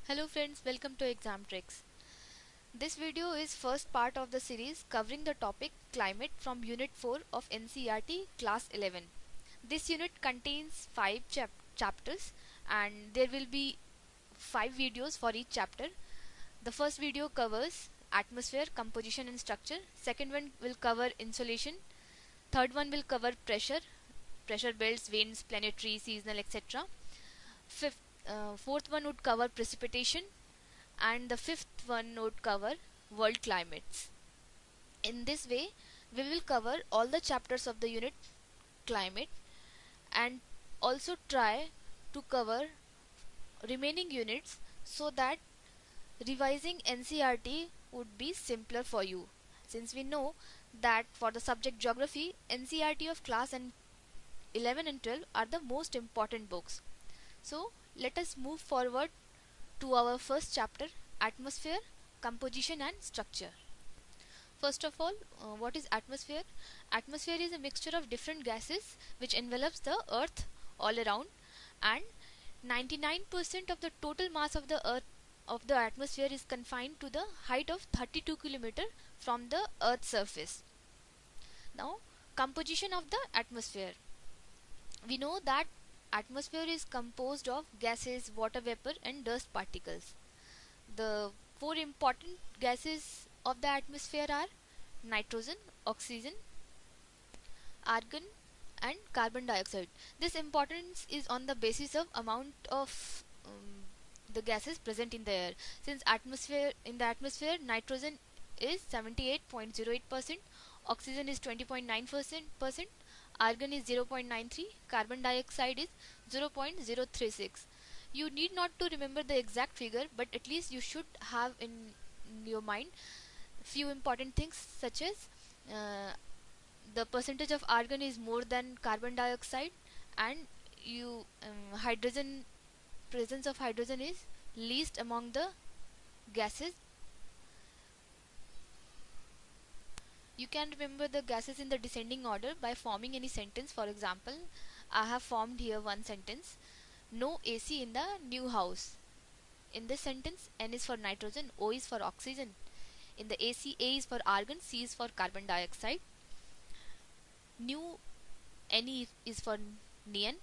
Hello friends, welcome to Exam Tricks. This video is first part of the series covering the topic climate from Unit 4 of NCERT Class 11. This unit contains 5 chapters and there will be 5 videos for each chapter. The first video covers atmosphere, composition and structure. Second one will cover insolation. Third one will cover pressure belts, winds, planetary, seasonal, etc. Fourth one would cover precipitation, and the fifth one would cover world climates. In this way, we will cover all the chapters of the unit climate and also try to cover remaining units so that revising NCERT would be simpler for you. Since we know that for the subject geography, NCERT of class and 11 and 12 are the most important books. So let us move forward to our first chapter, atmosphere, composition and structure. First of all, what is atmosphere? Atmosphere is a mixture of different gases which envelops the earth all around, and 99% of the total mass of the earth of the atmosphere is confined to the height of 32 km from the earth's surface. Now, composition of the atmosphere. We know that atmosphere is composed of gases, water vapor and dust particles. The four important gases of the atmosphere are nitrogen, oxygen, argon and carbon dioxide. This importance is on the basis of amount of the gases present in the air. Since in the atmosphere nitrogen is 78.08%, oxygen is 20.9%, argon is 0.93, carbon dioxide is 0.036. You need not to remember the exact figure, but at least you should have in your mind few important things such as the percentage of argon is more than carbon dioxide, and hydrogen presence of hydrogen is least among the gases. You can remember the gases in the descending order by forming any sentence. For example, I have formed here one sentence: no AC in the new house. In this sentence, N is for nitrogen, O is for oxygen. In the AC, A is for argon, C is for carbon dioxide. New, Ne is for neon.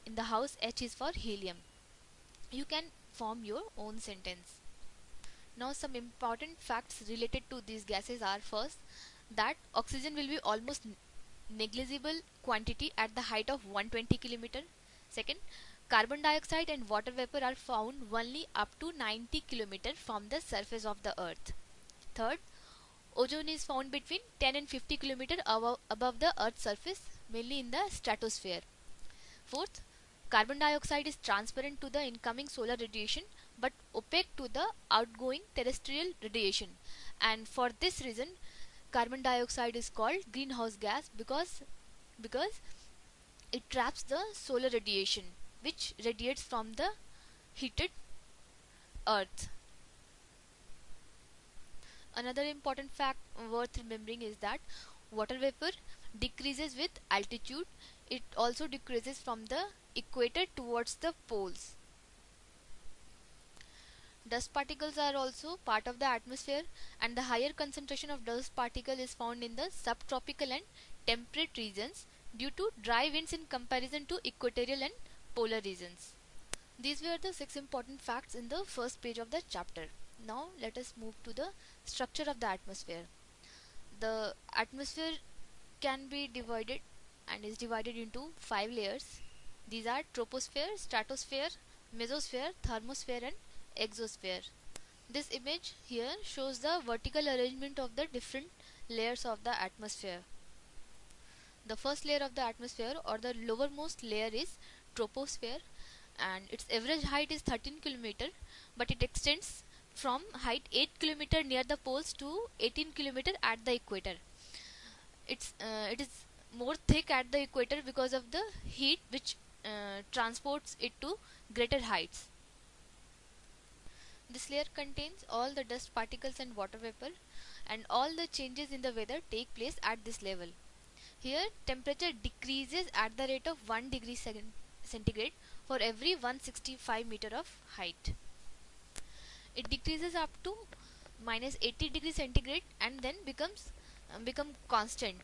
In the house, H is for helium. You can form your own sentence. Now some important facts related to these gases are: first, that oxygen will be almost negligible quantity at the height of 120 km. Second, carbon dioxide and water vapor are found only up to 90 km from the surface of the earth. Third, ozone is found between 10 and 50 km above the earth's surface, mainly in the stratosphere. Fourth, carbon dioxide is transparent to the incoming solar radiation but opaque to the outgoing terrestrial radiation, and for this reason carbon dioxide is called greenhouse gas because it traps the solar radiation which radiates from the heated earth. Another important fact worth remembering is that water vapor decreases with altitude. It also decreases from the equator towards the poles. Dust particles are also part of the atmosphere, and the higher concentration of dust particle is found in the subtropical and temperate regions due to dry winds in comparison to equatorial and polar regions. These were the 6 important facts in the first page of the chapter. Now let us move to the structure of the atmosphere. The atmosphere can be divided and is divided into 5 layers. These are troposphere, stratosphere, mesosphere, thermosphere and exosphere. This image here shows the vertical arrangement of the different layers of the atmosphere. The first layer of the atmosphere, or the lowermost layer, is troposphere, and its average height is 13 km, but it extends from height 8 km near the poles to 18 km at the equator. It is more thick at the equator because of the heat which transports it to greater heights. This layer contains all the dust particles and water vapor, and all the changes in the weather take place at this level. Here temperature decreases at the rate of 1 degree centigrade for every 165 meter of height. It decreases up to minus 80 degrees centigrade and then become constant.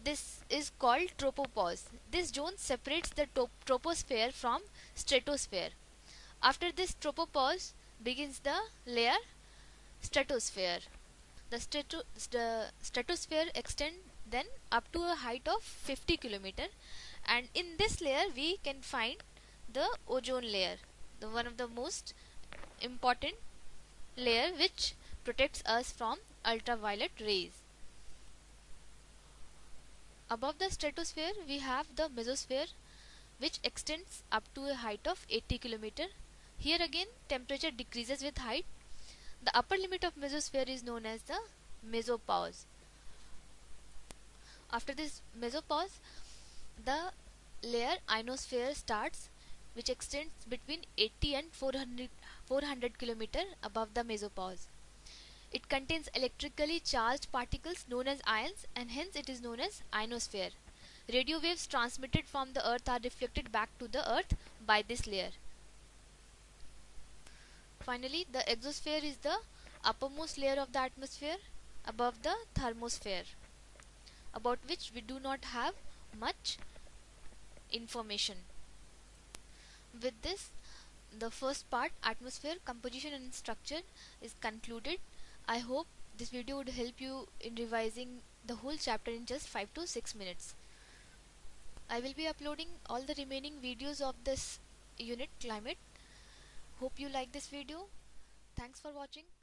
This is called tropopause. This zone separates the troposphere from stratosphere. After this tropopause begins the layer stratosphere. The stratosphere extends then up to a height of 50 km, and in this layer we can find the ozone layer, the one of the most important layer which protects us from ultraviolet rays. Above the stratosphere we have the mesosphere, which extends up to a height of 80 km. Here again temperature decreases with height. The upper limit of mesosphere is known as the mesopause. After this mesopause, the layer ionosphere starts, which extends between 80 and 400 km above the mesopause. It contains electrically charged particles known as ions, and hence it is known as ionosphere. Radio waves transmitted from the earth are reflected back to the earth by this layer. Finally, the exosphere is the uppermost layer of the atmosphere above the thermosphere, about which we do not have much information. With this, the first part, atmosphere composition and structure, is concluded. I hope this video would help you in revising the whole chapter in just 5 to 6 minutes. I will be uploading all the remaining videos of this unit climate. Hope you like this video. Thanks for watching.